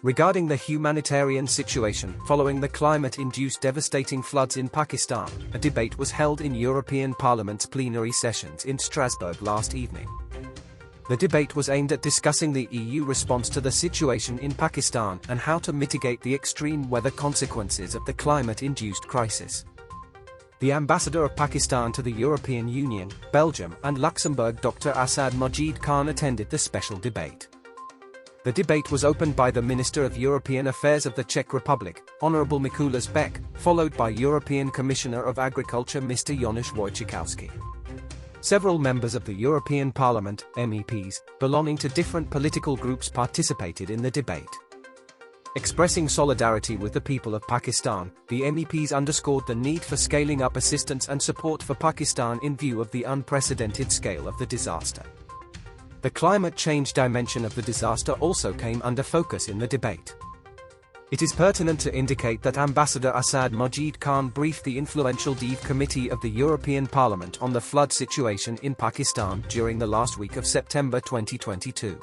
Regarding the humanitarian situation following the climate-induced devastating floods in Pakistan, a debate was held in European Parliament's plenary sessions in Strasbourg last evening. The debate was aimed at discussing the EU response to the situation in Pakistan and how to mitigate the extreme weather consequences of the climate-induced crisis. The ambassador of Pakistan to the European Union, Belgium, and Luxembourg, Dr. Asad Majid Khan, attended the special debate. The debate was opened by the Minister of European Affairs of the Czech Republic, Honorable Mikuláš Bek, followed by European Commissioner of Agriculture Mr. Janusz Wojciechowski. Several members of the European Parliament, MEPs, belonging to different political groups participated in the debate. Expressing solidarity with the people of Pakistan, the MEPs underscored the need for scaling up assistance and support for Pakistan in view of the unprecedented scale of the disaster. The climate change dimension of the disaster also came under focus in the debate. It is pertinent to indicate that Ambassador Asad Majid Khan briefed the influential DEVE Committee of the European Parliament on the flood situation in Pakistan during the last week of September 2022.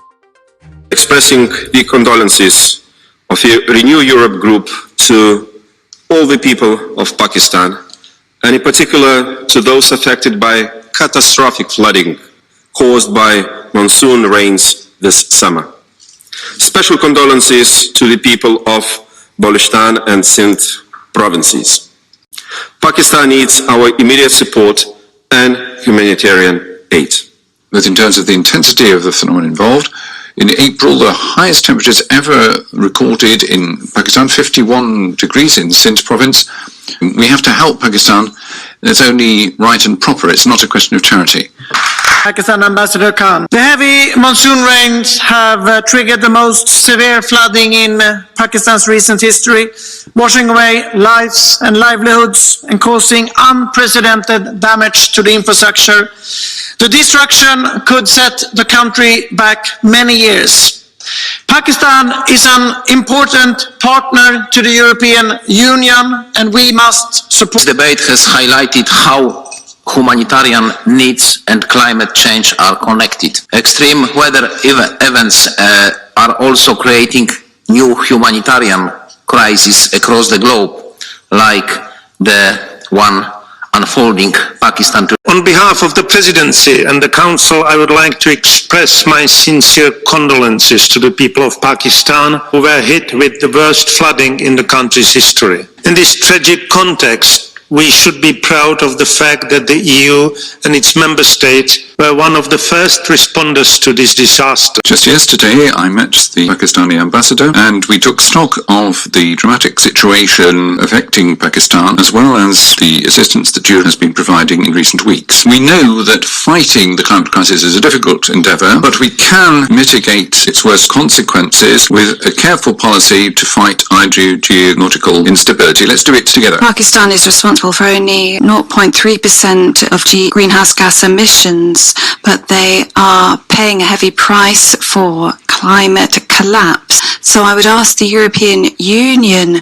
Expressing the condolences of the Renew Europe group to all the people of Pakistan, and in particular to those affected by catastrophic flooding caused by monsoon rains this summer. Special condolences to the people of Balochistan and Sindh provinces. Pakistan needs our immediate support and humanitarian aid. But in terms of the intensity of the phenomenon involved, in April, the highest temperatures ever recorded in Pakistan, 51 degrees in Sindh province. We have to help Pakistan. It's only right and proper. It's not a question of charity. Pakistan Ambassador Khan. The heavy monsoon rains have triggered the most severe flooding in Pakistan's recent history, washing away lives and livelihoods and causing unprecedented damage to the infrastructure. The destruction could set the country back many years. Pakistan is an important partner to the European Union, and we must support. This debate has highlighted how humanitarian needs and climate change are connected. Extreme weather events are also creating new humanitarian crises across the globe, like the one unfolding Pakistan. On behalf of the Presidency and the Council, I would like to express my sincere condolences to the people of Pakistan who were hit with the worst flooding in the country's history. In this tragic context, we should be proud of the fact that the EU and its member states were one of the first responders to this disaster. Just yesterday, I met the Pakistani ambassador and we took stock of the dramatic situation affecting Pakistan, as well as the assistance that Europe has been providing in recent weeks. We know that fighting the climate crisis is a difficult endeavour, but we can mitigate its worst consequences with a careful policy to fight hydrogeological instability. Let's do it together. Pakistan is responsible for only 0.3% of greenhouse gas emissions, but they are paying a heavy price for climate collapse. So I would ask the European Union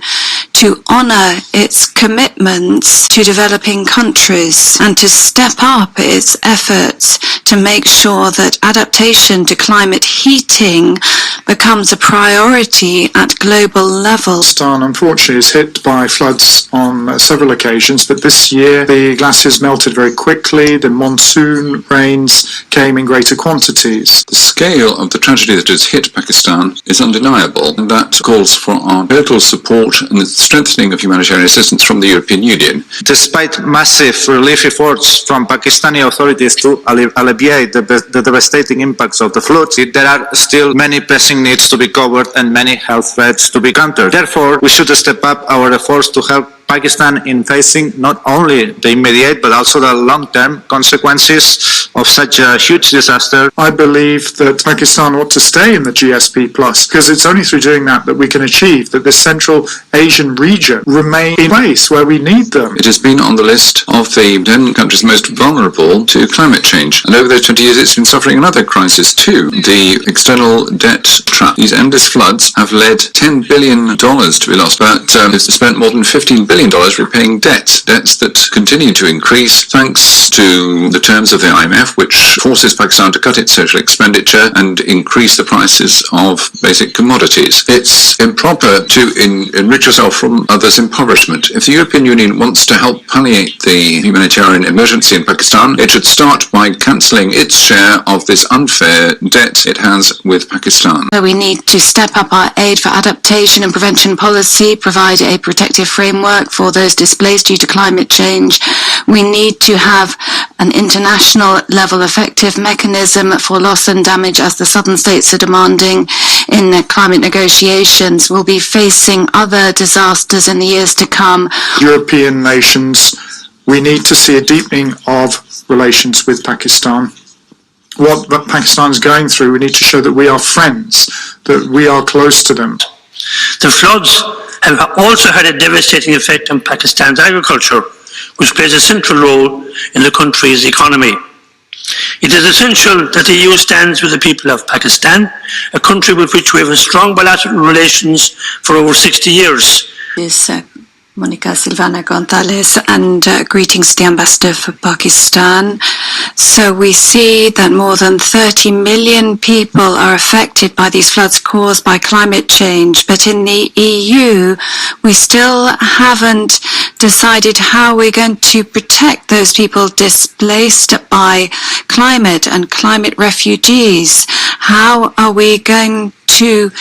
to honour its commitments to developing countries and to step up its efforts to make sure that adaptation to climate heating becomes a priority at global level. Pakistan, unfortunately, is hit by floods on several occasions, but this year the glaciers melted very quickly, the monsoon rains came in greater quantities. The scale of the tragedy that has hit Pakistan is undeniable, and that calls for our total support and the strengthening of humanitarian assistance from the European Union. Despite massive relief efforts from Pakistani authorities to alleviate the devastating impacts of the floods, there are still many pressing needs to be covered and many health threats to be countered. Therefore, we should step up our efforts to help Pakistan in facing not only the immediate but also the long-term consequences of such a huge disaster. I believe that Pakistan ought to stay in the GSP+, because it's only through doing that that we can achieve that this Central Asian region remain in place where we need them. It has been on the list of the 10 countries most vulnerable to climate change, and over those 20 years it's been suffering another crisis too, the external debt trap. These endless floods have led $10 billion to be lost, but it's spent more than $15 billion billion repaying debts that continue to increase thanks to the terms of the IMF, which forces Pakistan to cut its social expenditure and increase the prices of basic commodities. It's improper to enrich yourself from others' impoverishment. If the European Union wants to help palliate the humanitarian emergency in Pakistan, it should start by cancelling its share of this unfair debt it has with Pakistan. So we need to step up our aid for adaptation and prevention policy, provide a protective framework for those displaced due to climate change. We need to have an international level effective mechanism for loss and damage, as the southern states are demanding in the climate negotiations. We'll be facing other disasters in the years to come. European nations, we need to see a deepening of relations with Pakistan. What Pakistan is going through, we need to show that we are friends, that we are close to them. The floods have also had a devastating effect on Pakistan's agriculture, which plays a central role in the country's economy. It is essential that the EU stands with the people of Pakistan, a country with which we have strong bilateral relations for over 60 years. Monica Silvana Gonzalez, and greetings to the Ambassador for Pakistan. So we see that more than 30 million people are affected by these floods caused by climate change, but in the EU we still haven't decided how we're going to protect those people displaced by climate and climate refugees. How are we going to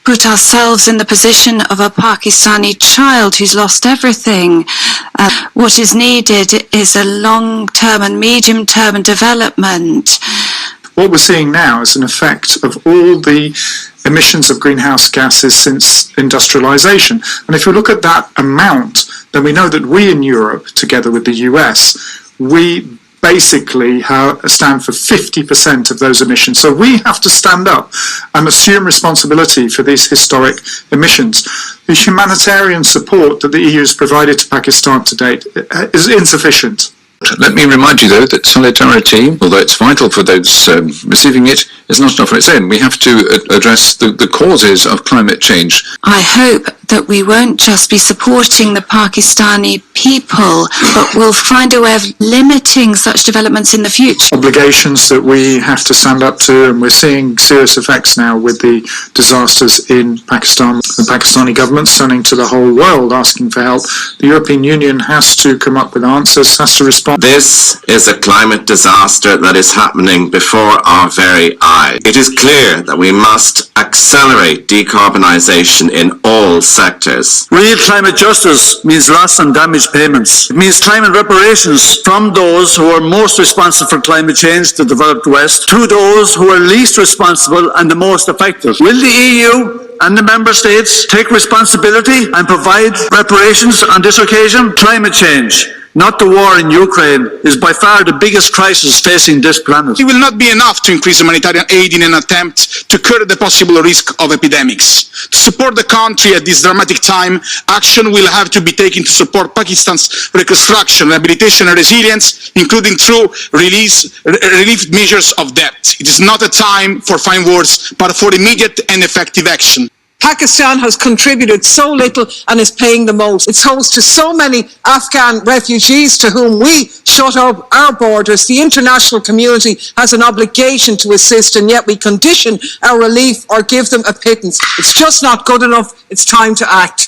put ourselves in the position of a Pakistani child who's lost everything? What is needed is a long-term and medium-term development. What we're seeing now is an effect of all the emissions of greenhouse gases since industrialization. And if you look at that amount, then we know that we in Europe, together with the US, we basically stand for 50% of those emissions. So we have to stand up and assume responsibility for these historic emissions. The humanitarian support that the EU has provided to Pakistan to date is insufficient. Let me remind you, though, that solidarity, although it's vital for those receiving it, is not enough on its own. We have to address the causes of climate change. I hope that we won't just be supporting the Pakistani people, but we'll find a way of limiting such developments in the future. Obligations that we have to stand up to, and we're seeing serious effects now with the disasters in Pakistan. The Pakistani government's turning to the whole world asking for help. The European Union has to come up with answers, has to respond. This is a climate disaster that is happening before our very eyes. It is clear that we must accelerate decarbonisation in all sectors. Real climate justice means loss and damage payments. It means climate reparations from those who are most responsible for climate change, the developed West, to those who are least responsible and the most affected. Will the EU and the member states take responsibility and provide reparations on this occasion? Climate change, not the war in Ukraine, is by far the biggest crisis facing this planet. It will not be enough to increase humanitarian aid in an attempt to curb the possible risk of epidemics. To support the country at this dramatic time, action will have to be taken to support Pakistan's reconstruction, rehabilitation and resilience, including through relief measures of debt. It is not a time for fine words, but for immediate and effective action. Pakistan has contributed so little and is paying the most. It's host to so many Afghan refugees to whom we shut up our borders. The international community has an obligation to assist, and yet we condition our relief or give them a pittance. It's just not good enough. It's time to act.